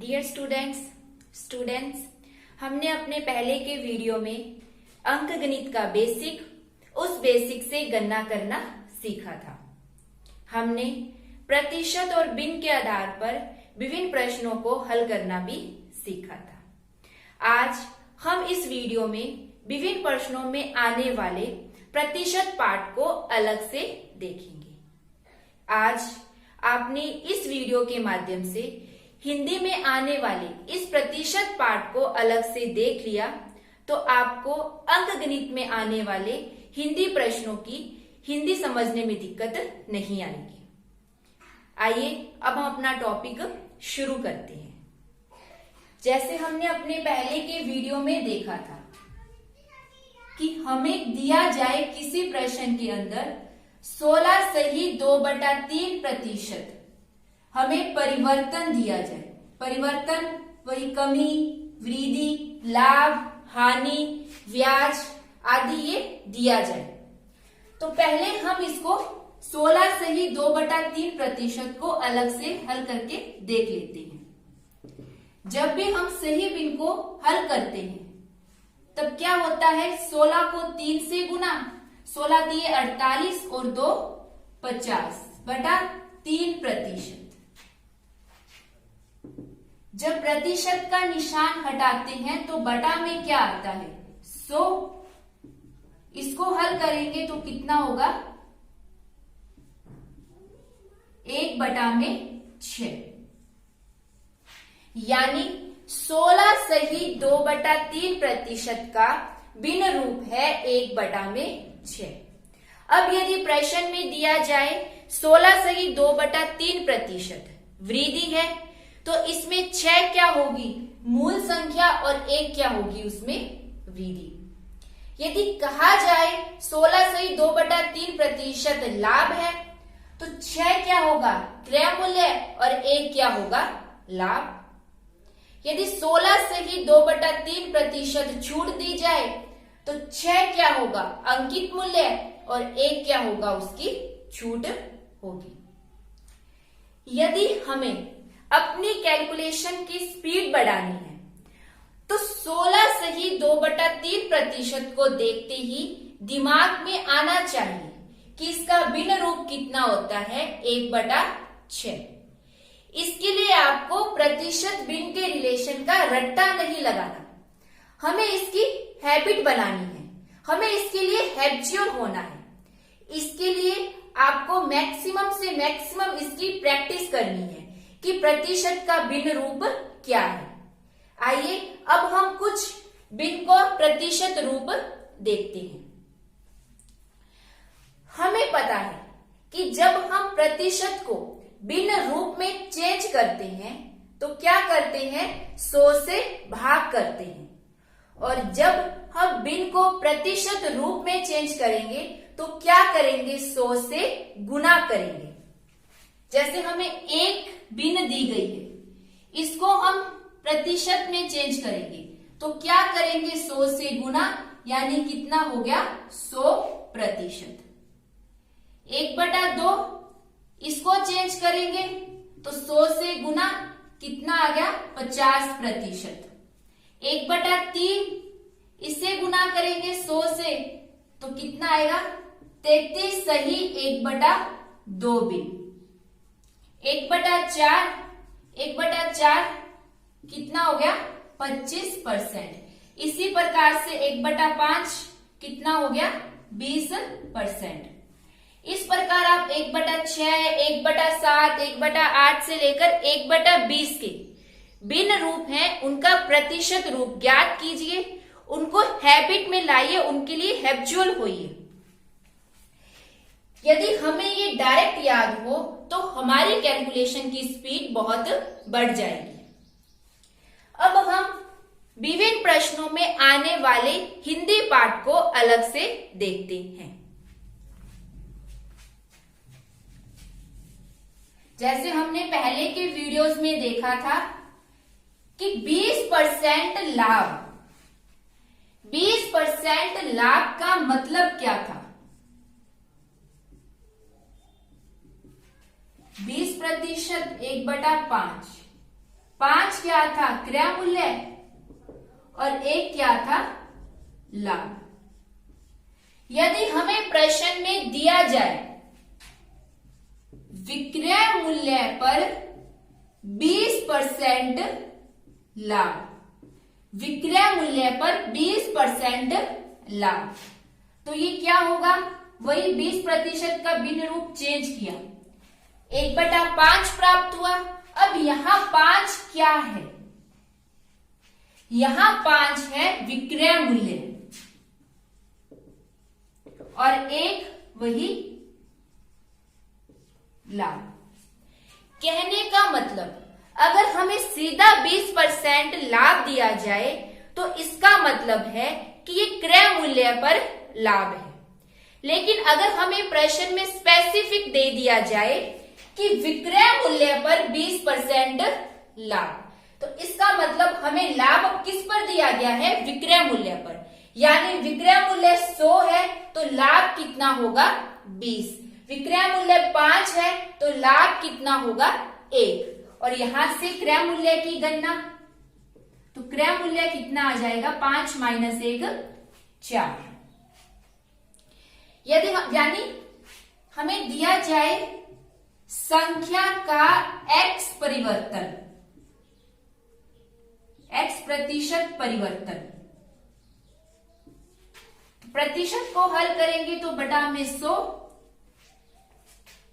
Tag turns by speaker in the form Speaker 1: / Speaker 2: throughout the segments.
Speaker 1: Dear students हमने अपने पहले के वीडियो में अंक गणित का उस बेसिक से गणना करना सीखा था। हमने प्रतिशत और भिन्न के आधार पर विभिन्न प्रश्नों को हल करना भी सीखा था। आज हम इस वीडियो में विभिन्न प्रश्नों में आने वाले प्रतिशत पार्ट को अलग से देखेंगे। आज आपने इस वीडियो के माध्यम से हिंदी में आने वाले इस प्रतिशत पार्ट को अलग से देख लिया तो आपको अंक गणित में आने वाले हिंदी प्रश्नों की हिंदी समझने में दिक्कत नहीं आएगी। आइए अब हम अपना टॉपिक शुरू करते हैं। जैसे हमने अपने पहले के वीडियो में देखा था कि हमें दिया जाए किसी प्रश्न के अंदर 16 सही 2/3% हमें परिवर्तन दिया जाए। परिवर्तन वही कमी, वृद्धि, लाभ, हानि, ब्याज आदि ये दिया जाए। तो पहले हम इसको 16 सही 2/3% को अलग से हल करके देख लेते हैं। जब भी हम सही भिन्न को हल करते हैं तब क्या होता है, 16 को 3 से गुना, 16 दिए 48 और 2 50/3%। जब प्रतिशत का निशान हटाते हैं तो बटा में क्या आता है, 100। इसको हल करेंगे तो कितना होगा, 1/6। यानी 16 सही 2/3% का भिन्न रूप है 1/6। अब यदि प्रश्न में दिया जाए 16 सही 2/3% वृद्धि है तो इसमें 6 क्या होगी, मूल संख्या, और 1 क्या होगी उसमें वृद्धि। यदि कहा जाए 16 सही 2/3% लाभ है तो 6 क्या होगा, क्रय मूल्य, और 1 क्या होगा, लाभ। यदि 16 सही 2/3% छूट दी जाए तो 6 क्या होगा, अंकित मूल्य, और 1 क्या होगा, उसकी छूट होगी। यदि हमें अपनी कैलकुलेशन की स्पीड बढ़ानी है तो 16 सही 2/3% को देखते ही दिमाग में आना चाहिए कि इसका भिन्न रूप कितना होता है, 1/6। इसके लिए आपको प्रतिशत भिन्न के रिलेशन का रट्टा नहीं लगाना, हमें इसकी हैबिट बनानी है, हमें इसके लिए हैबिचुअल होना है। इसके लिए आपको मैक्सिमम से मैक्सिमम इसकी प्रैक्टिस करनी है कि प्रतिशत का भिन्न रूप क्या है। आइए अब हम कुछ भिन्न को प्रतिशत रूप देखते हैं। हमें पता है कि जब हम प्रतिशत को भिन्न रूप में चेंज करते हैं तो क्या करते हैं, 100 से भाग करते हैं, और जब हम भिन्न को प्रतिशत रूप में चेंज करेंगे तो क्या करेंगे, 100 से गुना करेंगे। जैसे हमें एक भिन्न दी गई है, इसको हम प्रतिशत में चेंज करेंगे तो क्या करेंगे, 100 से गुना, यानी कितना हो गया, 100%। 1/2 इसको चेंज करेंगे तो 100 से गुना कितना आ गया, 50%। 1/3 इसे गुना करेंगे 100 से तो कितना आएगा, 33 सही 1/2 भिन्न। 1/4 कितना हो गया, 25%। इसी प्रकार से 1/5 कितना हो गया, 20%। इस प्रकार आप 1/6, 1/7, 1/8 से लेकर 1/20 के भिन्न रूप हैं, उनका प्रतिशत रूप ज्ञात कीजिए, उनको हैबिट में लाइए, उनके लिए हैबिचुअल होइए। यदि हमें ये डायरेक्ट याद हो तो हमारी कैलकुलेशन की स्पीड बहुत बढ़ जाएगी। अब हम विभिन्न प्रश्नों में आने वाले हिंदी पाठ को अलग से देखते हैं। जैसे हमने पहले के वीडियोस में देखा था कि 20% लाभ, 20% लाभ का मतलब क्या था, 20% 1/5, 5 क्या था? क्रय मूल्य, और 1 क्या था? लाभ। यदि हमें प्रश्न में दिया जाए विक्रय मूल्य पर 20% लाभ, विक्रय मूल्य पर 20% लाभ, तो ये क्या होगा? वही 20% का भिन्न रूप चेंज किया, 1/5 प्राप्त हुआ। अब यहां 5 क्या है? यहां 5 है विक्रय मूल्य, और 1 वही लाभ। कहने का मतलब, अगर हमें सीधा 20% लाभ दिया जाए तो इसका मतलब है कि ये क्रय मूल्य पर लाभ है। लेकिन अगर हमें प्रश्न में स्पेसिफिक दे दिया जाए कि विक्रय मूल्य पर 20% लाभ, तो इसका मतलब हमें लाभ किस पर दिया गया है? विक्रय मूल्य पर। यानी विक्रय मूल्य 100 है तो लाभ कितना होगा? 20। विक्रय मूल्य 5 है तो लाभ कितना होगा? 1। और यहां से क्रय मूल्य की गणना, तो क्रय मूल्य कितना आ जाएगा? 5 - 1 4। यदि यानी हमें दिया जाए संख्या का x परिवर्तन, x प्रतिशत परिवर्तन, प्रतिशत को हल करेंगे तो बटा में 100,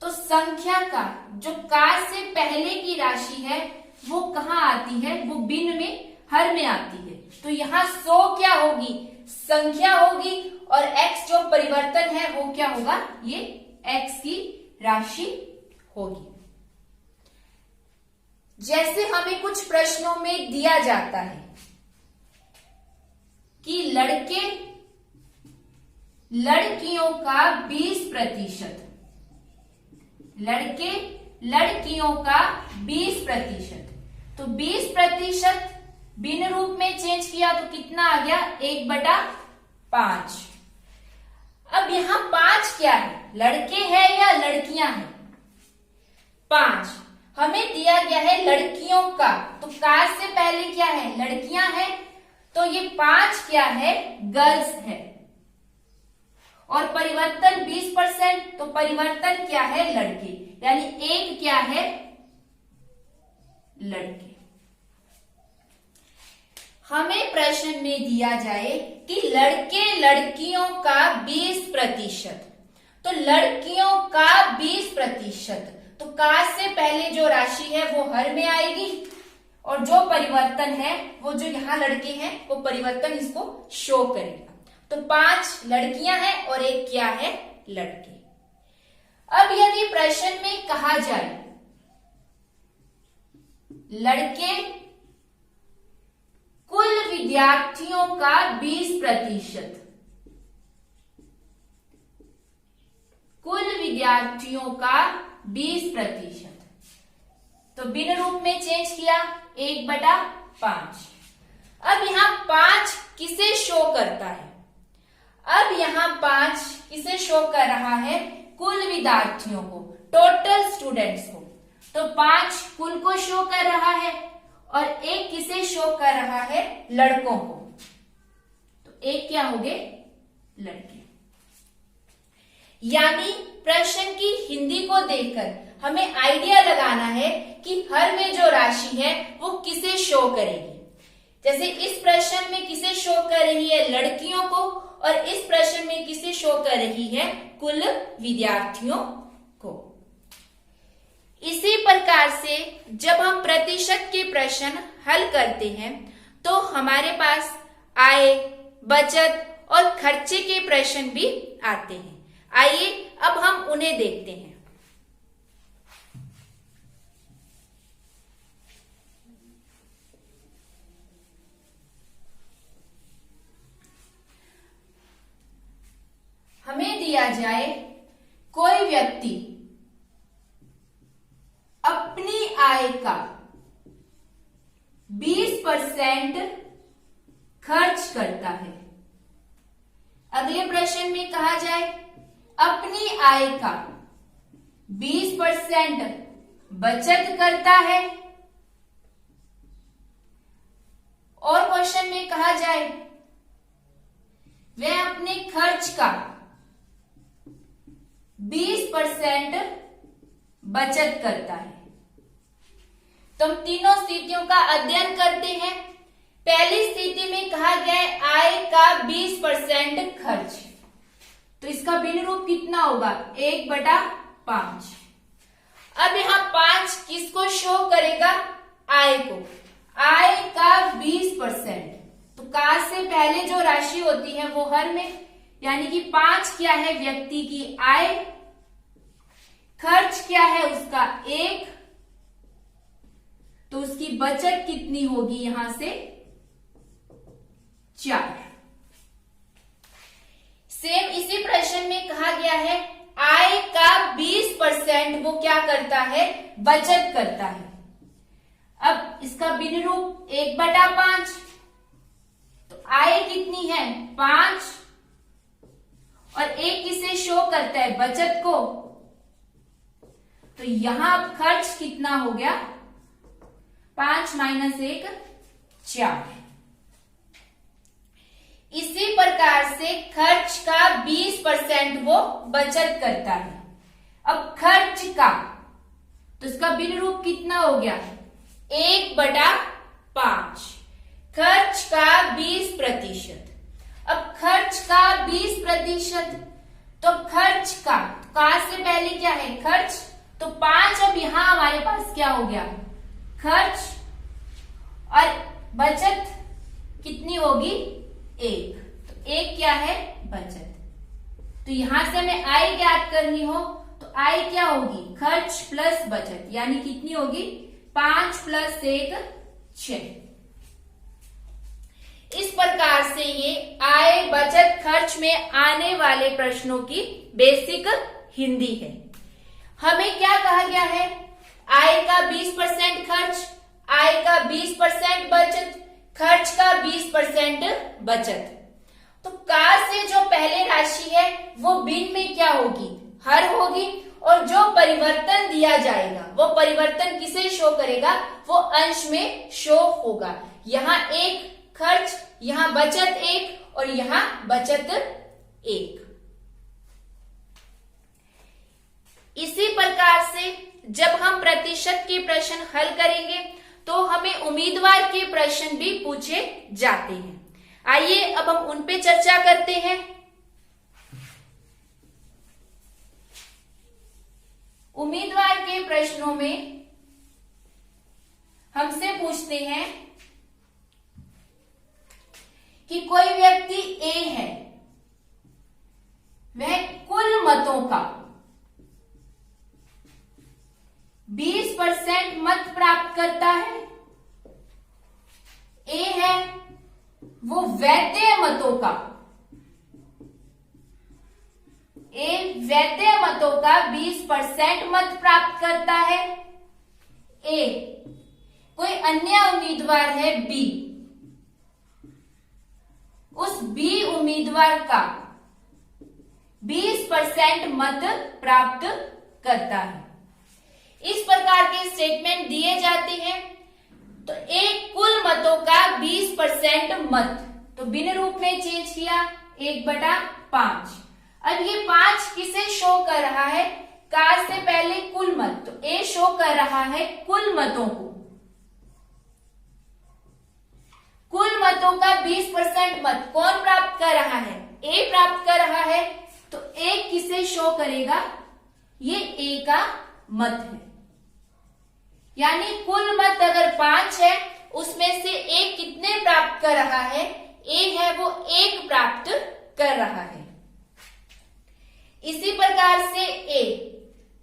Speaker 1: तो संख्या का जो का से पहले की राशि है वो कहां आती है? वो भिन्न में, हर में आती है। तो यहां 100 क्या होगी? संख्या होगी, और x जो परिवर्तन है वो क्या होगा? ये x की राशि होगी। जैसे हमें कुछ प्रश्नों में दिया जाता है कि लड़कियों का 20%, लड़कियों का 20%, तो 20% भिन्न रूप में चेंज किया तो कितना आ गया? 1/5। अब यहां 5 क्या है? लड़के हैं या लड़कियां हैं? 5 हमें दिया गया है लड़कियों का, तो का से पहले क्या है? लड़कियां हैं, तो ये 5 क्या है? गर्ल्स है। और परिवर्तन 20%, तो परिवर्तन क्या है? लड़के, यानी 1 क्या है? लड़के। हमें प्रश्न में दिया जाए कि लड़के लड़कियों का 20%, तो लड़कियों का 20%, तो का से पहले जो राशि है वो हर में आएगी, और जो परिवर्तन है वो जो यहां लड़के हैं वो परिवर्तन इसको शो करेगा। तो 5 लड़कियां हैं और 1 क्या है? लड़के। अब यदि प्रश्न में कहा जाए लड़के कुल विद्यार्थियों का 20%, कुल विद्यार्थियों का 20%, तो भिन्न रूप में चेंज किया 1/5। अब यहां 5 किसे शो करता है? अब यहां 5 किसे शो कर रहा है? कुल विद्यार्थियों को, टोटल स्टूडेंट्स को। तो 5 कुल को शो कर रहा है, और 1 किसे शो कर रहा है? लड़कों को। तो 1 क्या हो गए? लड़के। यानी प्रश्न की हिंदी को देखकर हमें आइडिया लगाना है कि हर में जो राशि है वो किसे शो करेगी। जैसे इस प्रश्न में किसे शो कर रही है? लड़कियों को, और इस प्रश्न में किसे शो कर रही है? कुल विद्यार्थियों को। इसी प्रकार से जब हम प्रतिशत के प्रश्न हल करते हैं तो हमारे पास आय, बचत और खर्चे के प्रश्न भी आते हैं। आइए अब हम उन्हें देखते हैं। हमें दिया जाए कोई व्यक्ति अपनी आय का 20% खर्च करता है। अगले प्रश्न में कहा जाए अपनी आय का 20% बचत करता है, कहा जाए, वह अपने खर्च का 20% बचत करता है। तो हम तीनों स्थितियों का अध्ययन करते हैं। पहली स्थिति में कहा गया है आय का 20% खर्च, तो इसका भिन्न रूप कितना होगा, 1/5। अब यहां 5 किसको शो करेगा, आय को, आय का 20%। तो का से पहले जो राशि होती है वो हर में, यानी कि 5 क्या है, व्यक्ति की आय, खर्च क्या है उसका 1, तो उसकी बचत कितनी होगी यहां से 4। सेम इसी प्रश्न में कहा गया है आय का 20% वो क्या करता है, बचत करता है। अब इसका भिन्न रूप 1/5, तो आय कितनी है 5, और 1 किसे शो करता है, बचत को, तो यहां अब खर्च कितना हो गया, 5 - 1 4। इसी प्रकार से खर्च का 20% वो बचत करता है। अब खर्च का, तो इसका भिन्न रूप कितना हो गया, 1/5, खर्च का 20%। अब खर्च का 20%, तो खर्च का से पहले क्या है, खर्च, तो 5 अब यहां हमारे पास क्या हो गया, खर्च, और बचत कितनी होगी 1, तो 1 क्या है, बचत। तो यहां से हमें आय ज्ञात करनी हो तो आय क्या होगी, खर्च प्लस बचत, यानी कितनी होगी 5 + 1 6। इस प्रकार से ये आय बचत खर्च में आने वाले प्रश्नों की बेसिक हिंदी है। हमें क्या कहा गया है, आय का 20% खर्च, आय का 20% बचत, खर्च का 20% बचत। तो का से जो पहले राशि है वो भिन्न में क्या होगी, हर होगी, और जो परिवर्तन दिया जाएगा वो परिवर्तन किसे शो करेगा, वो अंश में शो होगा। यहां 1 खर्च, यहां बचत 1, और यहां बचत 1। इसी प्रकार से जब हम प्रतिशत के प्रश्न हल करेंगे तो हमें उम्मीदवार के प्रश्न भी पूछे जाते हैं। आइए अब हम उन पे चर्चा करते हैं। उम्मीदवार के प्रश्नों में हमसे पूछते हैं कि कोई व्यक्ति ए है, वह कुल मतों का 20% मत प्राप्त करता है। ए है वो वैध मतों का, ए वैध मतों का 20% मत प्राप्त करता है। ए कोई अन्य उम्मीदवार है बी, उस बी उम्मीदवार का 20% मत प्राप्त करता है। इस प्रकार के स्टेटमेंट दिए जाते हैं। तो एक कुल मतों का 20% मत, तो भिन्न रूप में चेंज किया 1/5। अब ये 5 किसे शो कर रहा है, का से पहले कुल मत, तो ए शो कर रहा है कुल मतों को, कुल मतों का 20% मत कौन प्राप्त कर रहा है, ए प्राप्त कर रहा है। तो ए किसे शो करेगा, ये ए का मत है, यानी कुल मत अगर 5 है उसमें से ए कितने प्राप्त कर रहा है, ए है वो 1 प्राप्त कर रहा है। इसी प्रकार से ए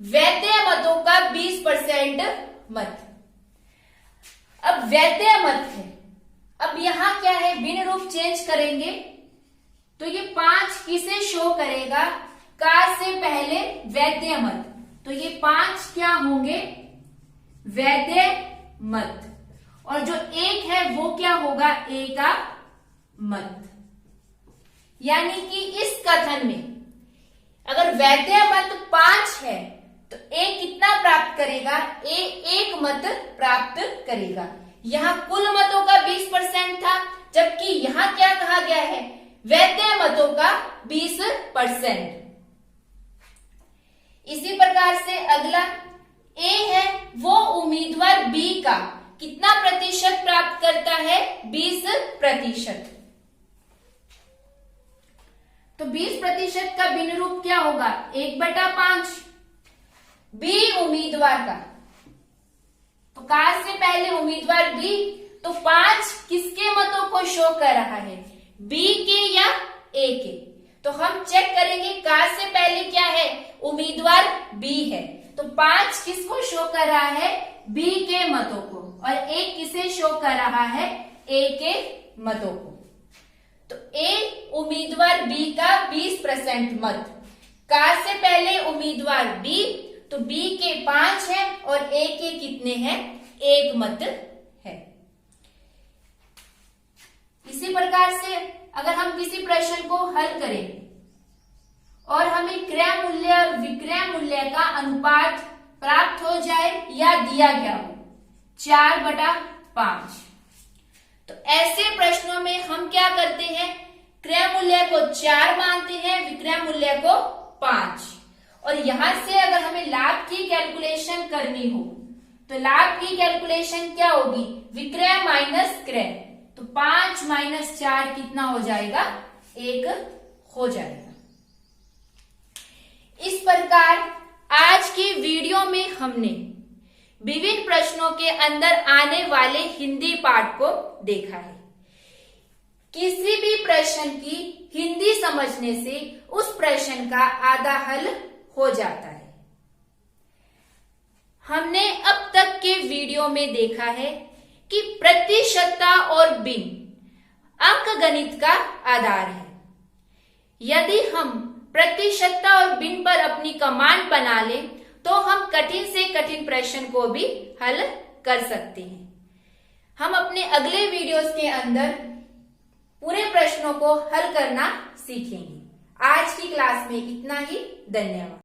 Speaker 1: वैध मतों का 20% मत, अब वैध मत है। अब यहां क्या है, भिन्न रूप चेंज करेंगे तो ये 5 किसे शो करेगा, का से पहले वैध मत, तो ये 5 क्या होंगे, वैध मत, और जो 1 है वो क्या होगा, ए का मत। यानी कि इस कथन में अगर वैध मत 5 है तो ए कितना प्राप्त करेगा, ए 1 मत प्राप्त करेगा। यहां कुल मतों का 20% था जबकि यहां क्या कहा गया है, वैध मतों का 20%। इसी प्रकार से अगला ए है, वो उम्मीदवार बी का कितना प्रतिशत प्राप्त करता है, 20%। तो 20% का भिन्न रूप क्या होगा, 1/5। बी उम्मीदवार का, तो का से पहले उम्मीदवार बी, तो 5 किसके मतों को शो कर रहा है, बी के या ए के। तो हम चेक करेंगे का से पहले क्या है, उम्मीदवार बी है, तो 5 किसको शो कर रहा है, बी के मतों को, और 1 किसे शो कर रहा है, ए के मतों को। तो ए उम्मीदवार बी का 20% मत, का से पहले उम्मीदवार बी, तो बी के 5 है और ए के कितने हैं, 1 मत है। इसी प्रकार से अगर हम किसी प्रश्न को हल करें और हमें क्रय मूल्य और विक्रय मूल्य का अनुपात प्राप्त हो जाए या दिया गया हो 4/5, तो ऐसे प्रश्नों में हम क्या करते हैं, क्रय मूल्य को 4 मानते हैं, विक्रय मूल्य को 5। और यहां से अगर हमें लाभ की कैलकुलेशन करनी हो तो लाभ की कैलकुलेशन क्या होगी, विक्रय माइनस क्रय, तो 5 - 4 कितना हो जाएगा, 1 हो जाएगा। इस प्रकार आज की वीडियो में हमने विभिन्न प्रश्नों के अंदर आने वाले हिंदी पाठ को देखा है। किसी भी प्रश्न की हिंदी समझने से उस प्रश्न का आधा हल हो जाता है। हमने अब तक के वीडियो में देखा है कि प्रतिशतता और भिन्न अंकगणित का आधार है। यदि हम प्रतिशतता और भिन्न पर अपनी कमांड बना लें तो हम कठिन से कठिन प्रश्न को भी हल कर सकते हैं। हम अपने अगले वीडियोस के अंदर पूरे प्रश्नों को हल करना सीखेंगे। आज की क्लास में इतना ही, धन्यवाद।